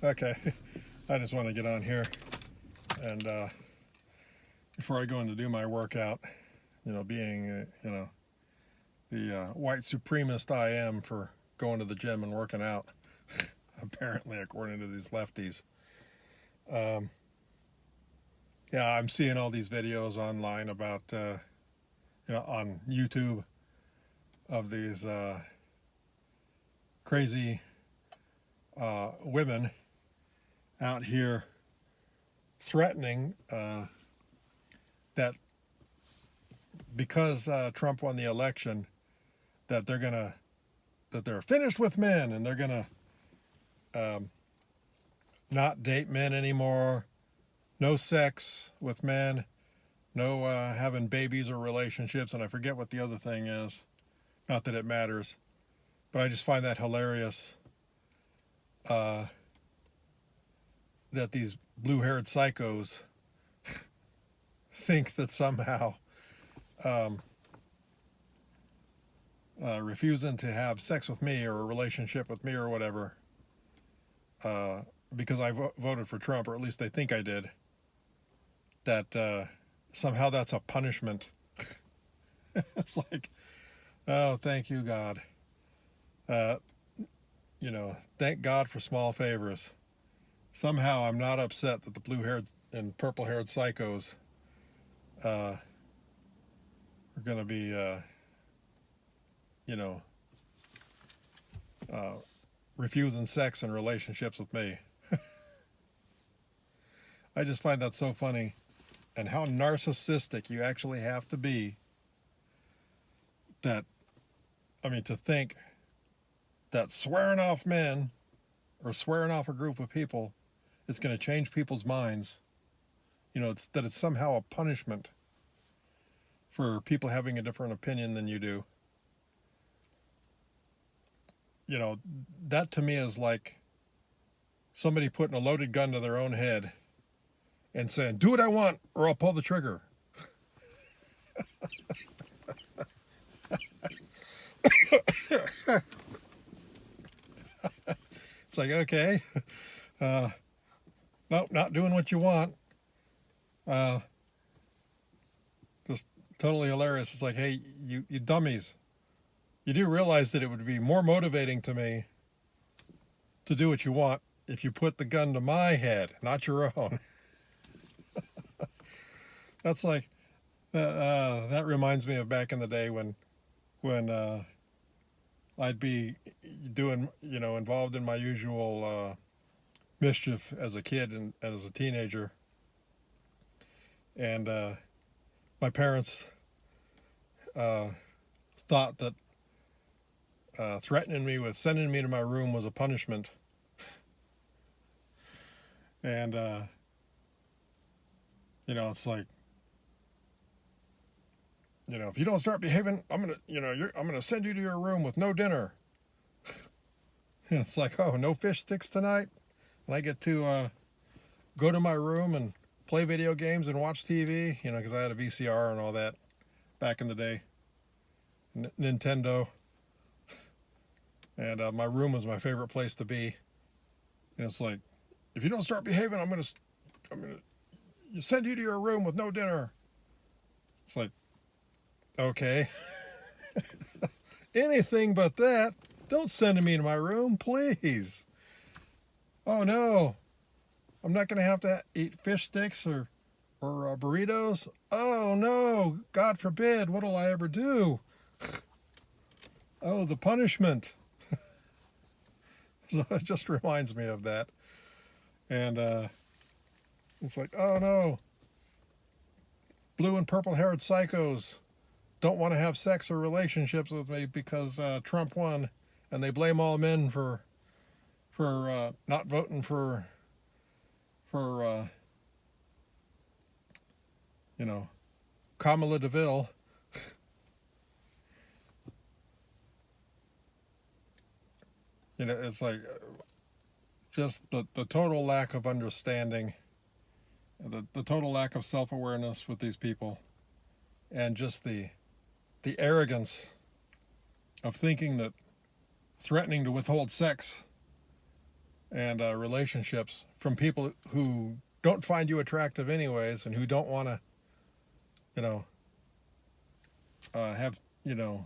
Okay, I just want to get on here and before I go in to do my workout, being the white supremacist I am for going to the gym and working out, apparently according to these lefties. Yeah, I'm seeing all these videos online about on YouTube of these crazy women out here threatening that because Trump won the election, that they're finished with men and they're gonna not date men anymore, no sex with men, no having babies or relationships, and I forget what the other thing is. Not that it matters, but I just find that hilarious. That these blue-haired psychos think that somehow refusing to have sex with me or a relationship with me or whatever because I voted for Trump, or at least they think I did, that somehow that's a punishment. It's like, oh, thank you, God. Thank God for small favors. Somehow I'm not upset that the blue-haired and purple-haired psychos are going to be, refusing sex and relationships with me. I just find that so funny, and how narcissistic you actually have to be to think that swearing off men or swearing off a group of people is going to change people's minds. It's somehow a punishment for people having a different opinion than you do. That to me is like somebody putting a loaded gun to their own head and saying, do what I want or I'll pull the trigger. It's like, okay, nope, not doing what you want. Just totally hilarious. It's like, hey, you dummies. You do realize that it would be more motivating to me to do what you want if you put the gun to my head, not your own. That's like, that reminds me of back in the day when I'd be doing, involved in my usual mischief as a kid and as a teenager. And my parents thought that threatening me with sending me to my room was a punishment. And, it's like, if you don't start behaving, I'm going to send you to your room with no dinner. And it's like, oh, no fish sticks tonight? And I get to go to my room and play video games and watch TV, because I had a VCR and all that back in the day. Nintendo. And my room was my favorite place to be. And it's like, if you don't start behaving, I'm gonna send you to your room with no dinner. It's like, okay. Anything but that. Don't send me to my room, please. Oh no, I'm not gonna have to eat fish sticks or burritos. Oh no, God forbid. What'll I ever do? Oh, the punishment. So it just reminds me of that. And it's like, oh no, blue and purple haired psychos don't want to have sex or relationships with me because Trump won, and they blame all men for not voting for Kamala DeVille. It's like just the total lack of understanding, the total lack of self-awareness with these people, and just the arrogance of thinking that threatening to withhold sex and relationships from people who don't find you attractive anyways, and who don't want to, you know, have, you know,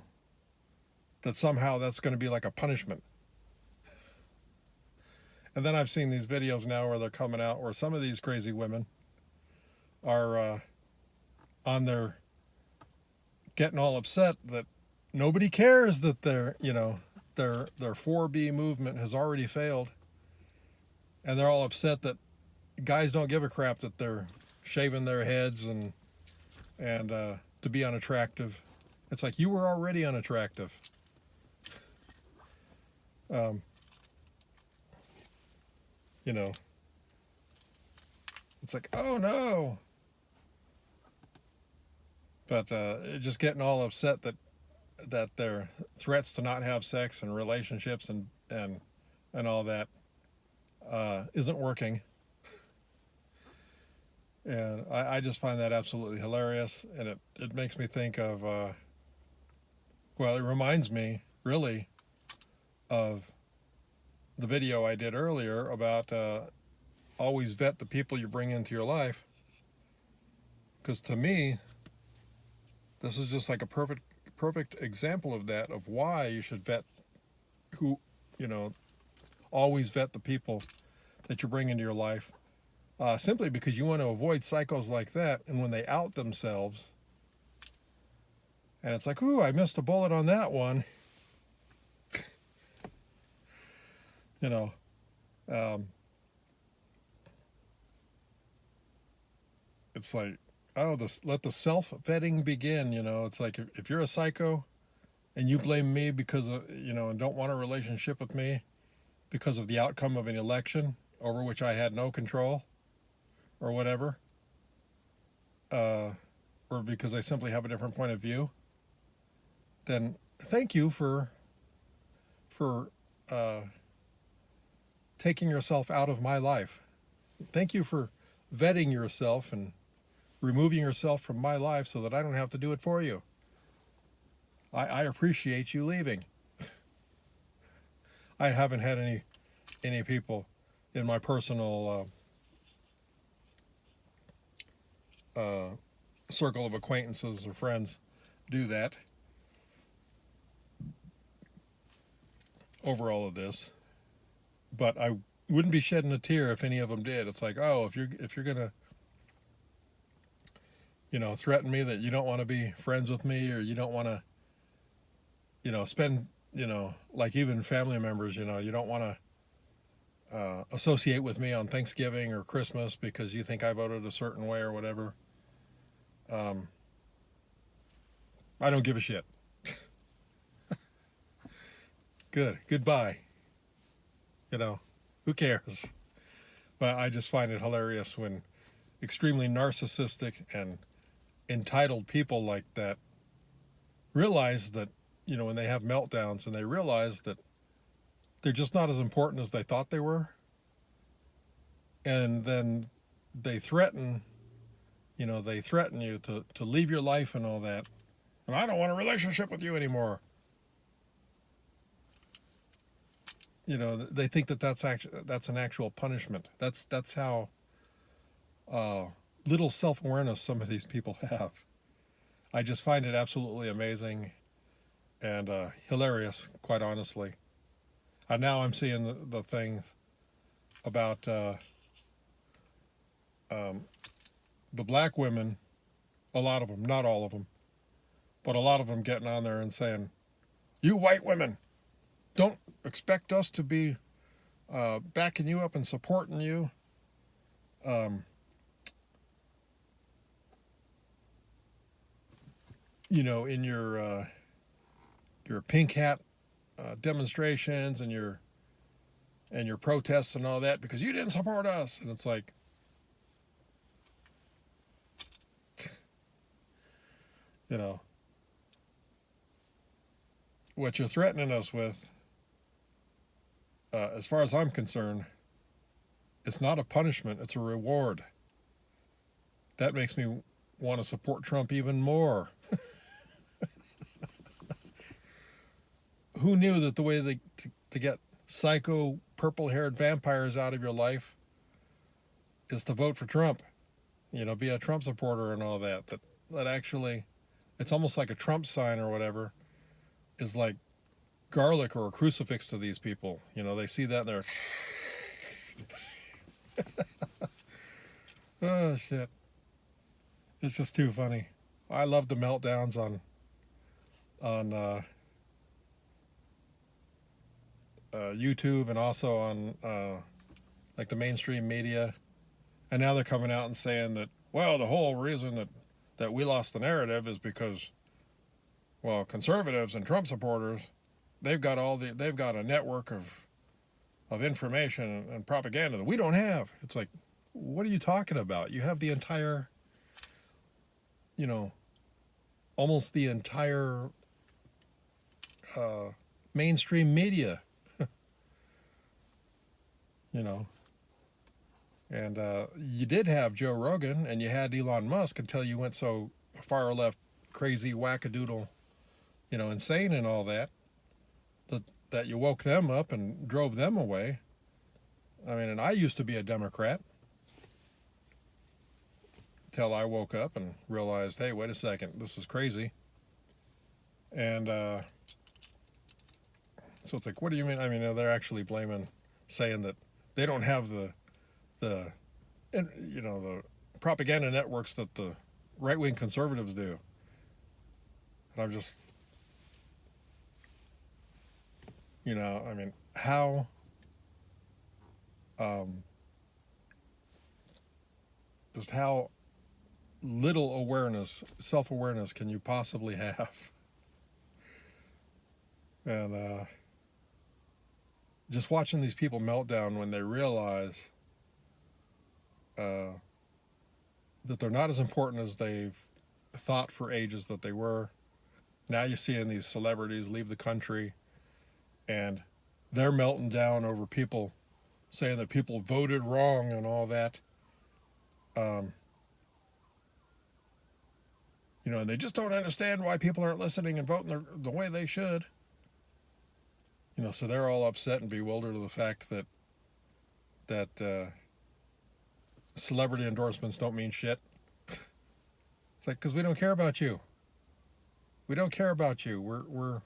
that somehow that's going to be like a punishment. And then I've seen these videos now where they're coming out where some of these crazy women are on their getting all upset that nobody cares that their, you know, their 4B movement has already failed, and they're all upset that guys don't give a crap that they're shaving their heads and to be unattractive. It's like, you were already unattractive. You know, it's like, oh no. But just getting all upset that their threats to not have sex and relationships and all that isn't working. And I just find that absolutely hilarious, and it makes me think of, well, it reminds me really of the video I did earlier about always vet the people you bring into your life. Because to me, this is just like a perfect example of that, of why you should vet who, you know, always vet the people that you bring into your life. Simply because you want to avoid psychos like that, and when they out themselves, and it's like, ooh, I missed a bullet on that one. You know, it's like, oh, let the self-vetting begin. You know, it's like, if you're a psycho and you blame me because of, you know, and don't want a relationship with me because of the outcome of an election over which I had no control or whatever, or because I simply have a different point of view, then thank you for taking yourself out of my life. Thank you for vetting yourself and removing yourself from my life so that I don't have to do it for you. I appreciate you leaving. I haven't had any people in my personal circle of acquaintances or friends do that over all of this. But I wouldn't be shedding a tear if any of them did. It's like, oh, if you're gonna, you know, threaten me that you don't want to be friends with me, or you don't want to, you know, spend, you know, like even family members, you know, you don't want to associate with me on Thanksgiving or Christmas because you think I voted a certain way or whatever. I don't give a shit. Goodbye. You know, who cares? But I just find it hilarious when extremely narcissistic and entitled people like that realize that, you know, when they have meltdowns and they realize that they're just not as important as they thought they were, and then they threaten you to leave your life and all that, and I don't want a relationship with you anymore. You know, they think that's an actual punishment. That's how little self-awareness some of these people have. I just find it absolutely amazing and hilarious, quite honestly. And now I'm seeing the things about the black women, a lot of them, not all of them, but a lot of them getting on there and saying, you white women, don't expect us to be backing you up and supporting you. You know, in your pink hat demonstrations and your protests and all that, because you didn't support us. And it's like, you know, what you're threatening us with, as far as I'm concerned, it's not a punishment, it's a reward. That makes me want to support Trump even more. Who knew that the way to get psycho purple-haired vampires out of your life is to vote for Trump. Be a Trump supporter and all that. That actually, it's almost like a Trump sign or whatever, is like garlic or a crucifix to these people. They see that and they're, oh shit. It's just too funny. I love the meltdowns on YouTube and also on like the mainstream media. And now they're coming out and saying that, well, the whole reason that we lost the narrative is because, well, conservatives and Trump supporters, they've got a network of information and propaganda that we don't have. It's like, what are you talking about? You have the entire, almost the entire mainstream media, And you did have Joe Rogan and you had Elon Musk until you went so far left, crazy, wackadoodle, insane and all that you woke them up and drove them away. I mean, and I used to be a Democrat till I woke up and realized, hey, wait a second, this is crazy. And so it's like, what do you mean? I mean, they're actually saying that they don't have the propaganda networks that the right-wing conservatives do. And I'm just, I mean, how just how little self-awareness can you possibly have? And just watching these people melt down when they realize that they're not as important as they've thought for ages that they were. Now you're seeing these celebrities leave the country and they're melting down over people saying that people voted wrong and all that. And they just don't understand why people aren't listening and voting the way they should. So they're all upset and bewildered of the fact that celebrity endorsements don't mean shit. It's like, because we don't care about you. We don't care about you. We're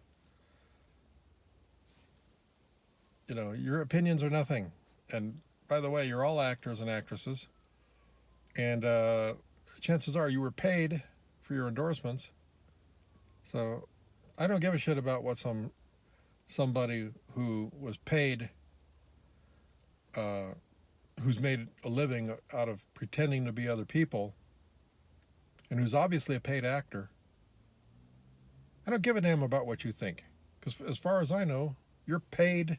your opinions are nothing. And by the way, you're all actors and actresses. And chances are you were paid for your endorsements. So I don't give a shit about what somebody who was paid, who's made a living out of pretending to be other people, and who's obviously a paid actor. I don't give a damn about what you think. Because as far as I know, you're paid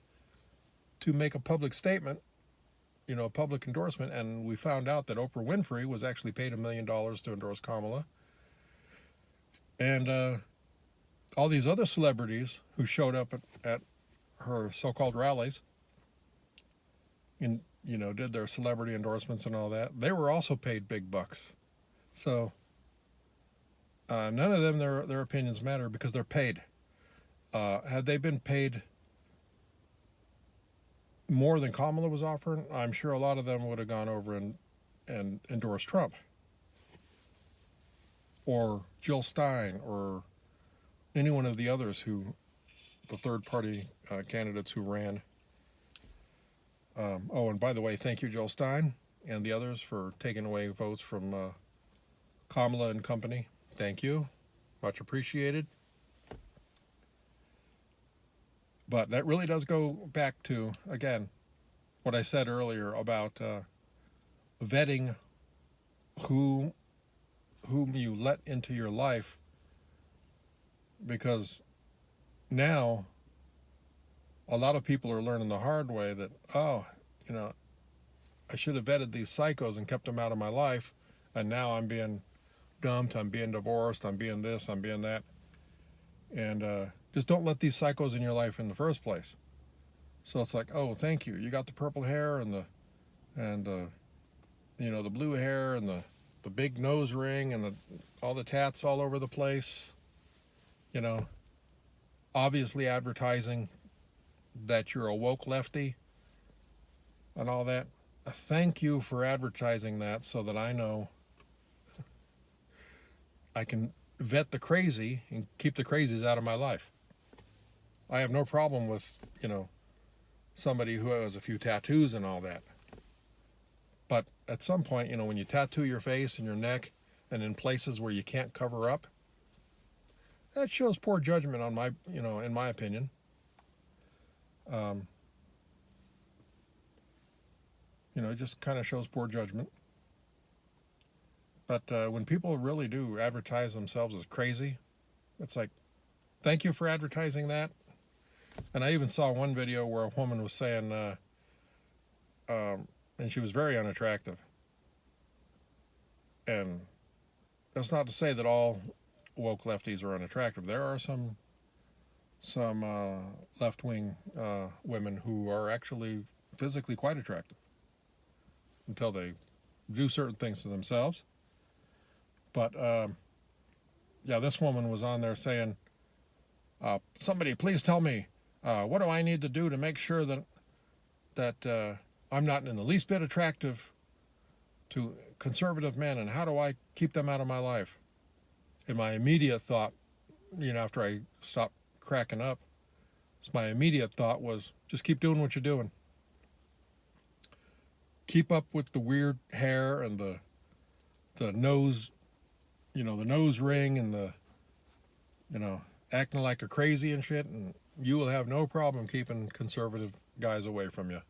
to make a public statement, a public endorsement, and we found out that Oprah Winfrey was actually paid $1 million to endorse Kamala. And all these other celebrities who showed up at her so-called rallies and, did their celebrity endorsements and all that, they were also paid big bucks. So none of them, their opinions matter because they're paid. Had they been paid more than Kamala was offering, I'm sure a lot of them would have gone over and endorsed Trump or Jill Stein or any one of the others the third-party candidates who ran. And by the way, thank you, Jill Stein and the others, for taking away votes from Kamala and company. Thank you. Much appreciated. But that really does go back to, again, what I said earlier about vetting whom you let into your life, because now a lot of people are learning the hard way that, I should have vetted these psychos and kept them out of my life, and now I'm being dumped, I'm being divorced, I'm being this, I'm being that. And just don't let these psychos in your life in the first place. So it's like, oh, thank you. You got the purple hair and the blue hair and the big nose ring and all the tats all over the place. Obviously advertising that you're a woke lefty and all that, thank you for advertising that so that I know I can vet the crazy and keep the crazies out of my life. I have no problem with, somebody who has a few tattoos and all that. But at some point, when you tattoo your face and your neck and in places where you can't cover up, that shows poor judgment on in my opinion. It just kind of shows poor judgment. But when people really do advertise themselves as crazy, it's like, thank you for advertising that. And I even saw one video where a woman was saying, and she was very unattractive. And that's not to say that all woke lefties are unattractive. There are some left-wing women who are actually physically quite attractive until they do certain things to themselves. But yeah, this woman was on there saying, somebody please tell me, what do I need to do to make sure that I'm not in the least bit attractive to conservative men, and how do I keep them out of my life? And my immediate thought, after I stopped cracking up, my immediate thought was, just keep doing what you're doing. Keep up with the weird hair and the nose, the nose ring and the, acting like a crazy and shit, and you will have no problem keeping conservative guys away from you.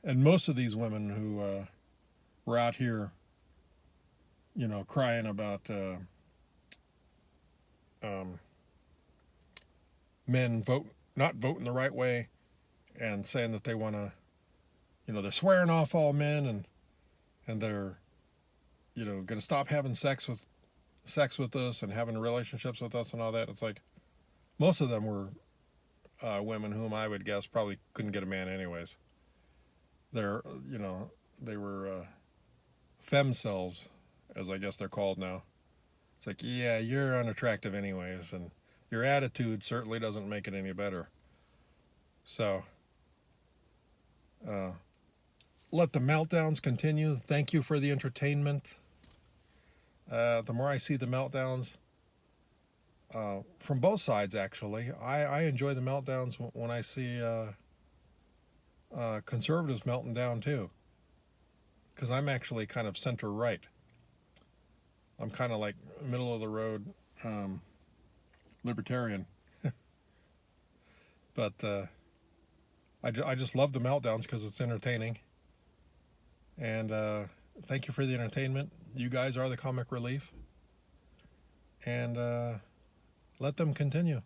And most of these women who were out here, crying about men not voting the right way, and saying that they want to, they're swearing off all men, and they're, going to stop having sex with us and having relationships with us and all that. It's like, most of them were women whom I would guess probably couldn't get a man anyways. They're, they were femcells, as I guess they're called now. It's like, yeah, you're unattractive anyways, and your attitude certainly doesn't make it any better. So, let the meltdowns continue. Thank you for the entertainment. The more I see the meltdowns, from both sides, actually, I enjoy the meltdowns when I see conservatives melting down too, because I'm actually kind of center right. I'm kind of like middle of the road libertarian. But I just love the meltdowns because it's entertaining. And thank you for the entertainment. You guys are the comic relief. And let them continue.